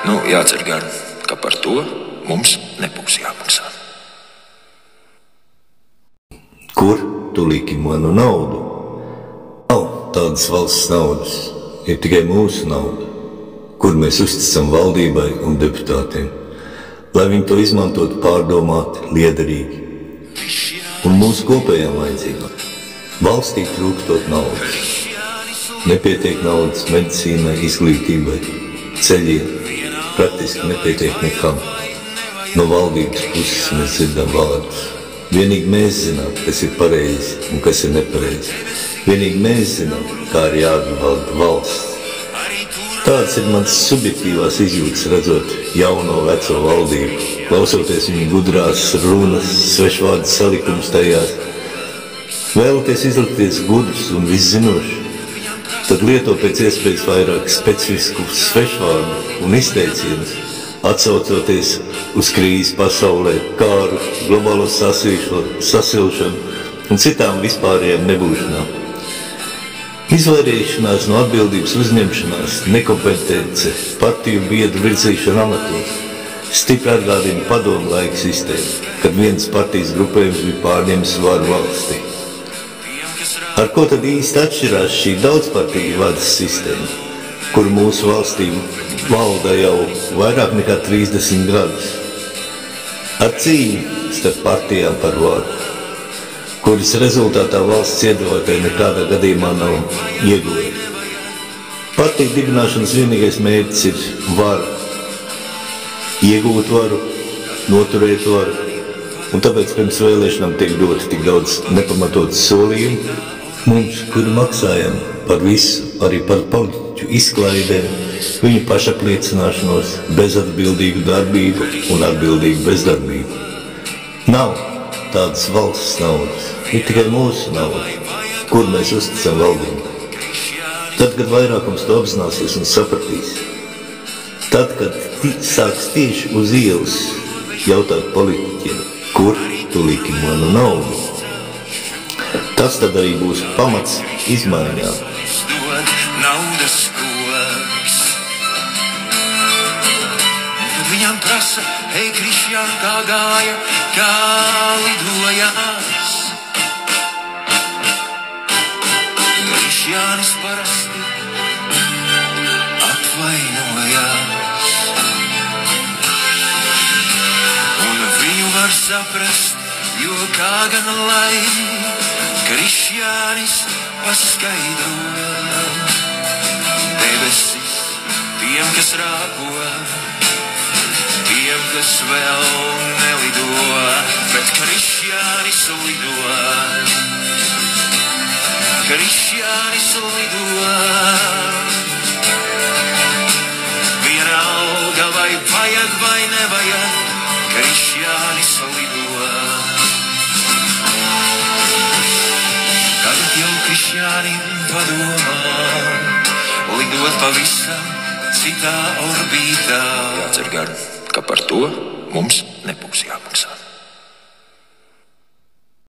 Jācer gan, ka par to mums nebūs jāmaksā. Kur tu liki manu naudu? Nav tādas valsts naudas, ir tikai mūsu nauda, kur mēs uzticam valdībai un deputātiem, lai viņi to izmantotu pārdomāti, liederīgi un mūsu kopējām vajadzībām. Valstī trūkstot naudas. Nepietiek naudas medicīnai, izglītībai, ceļiem, praktiski nepietiek nekam. No valdības puses mēs dzirdam vārdus. Vienīgi mēs zinām, kas ir pareizi un kas ir nepareizi. Vienīgi mēs zinām, kā ir jāatbalsta valsts. Tāds ir mans subjektīvās izjūtas, redzot jauno veco valdību, klausoties viņu gudrās runas, svešvārdu salikums tajās. Vēlaties izlikties gudrs un viszinošs, tad lieto pēc iespējas vairāk specifisku svešvārdu un izteicienus, atsaucoties uz krīzi pasaulē, kāru, globālo sasilšanu un citām vispārējām nebūšanām. Izvairīšanās no atbildības uzņemšanās, nekompetence, partiju biedru virzīšana amatos stipri atgādina padomu laika sistēmu, kad vienas partijas grupējums bija pārņēmis varu valstī. Ar ko tad īsti atšķirās šī daudzpartiju vadas sistēma, kur mūsu valstī valda jau vairāk nekā 30 gadus? Ar cīņu starp partijām par varu, kuras rezultātā valsts iedzīvotāji nekādā gadījumā nav ieguvēti. Partiju dibināšanas vienīgais mērķis ir vara, iegūt varu, noturēt varu, un tāpēc pirms vēlēšanām tiek doti tik daudz nepamatotas solījumu. Mums, kuri maksājam par visu, arī par politiķu izklaidēm, viņu pašapliecināšanos, bezatbildīgu darbību un atbildīgu bezdarbību. Nav tādas valsts naudas, ir tikai mūsu nauda, kur mēs uzticam valdību. Tad, kad vairākums to apzināsies un sapratīs, tad, kad sāks tieši uz ielas jautāt politiķiem, kur tu liki manu naudu, tas tad arī būs pamats izmaiņām. Naudas koks. Kad viņam prasa, hei, Krišjān, kā gāja, kā lidojās. Krišjānis parasti atvainojās. Un viņu var saprast, jo kā gan laimi Krišjānis paskaidro. Debesis tiem, kas rāpo, tiem, kas vēl nelido, bet Krišjānis lido. Krišjānis lido. Vienalga vai vajag vai nevajag, Krišjānis lido. Tagad jau Krišjānim padomā lidot pavisam citā orbītā. Jācer gan, ka par to mums nebūs jāmaksā.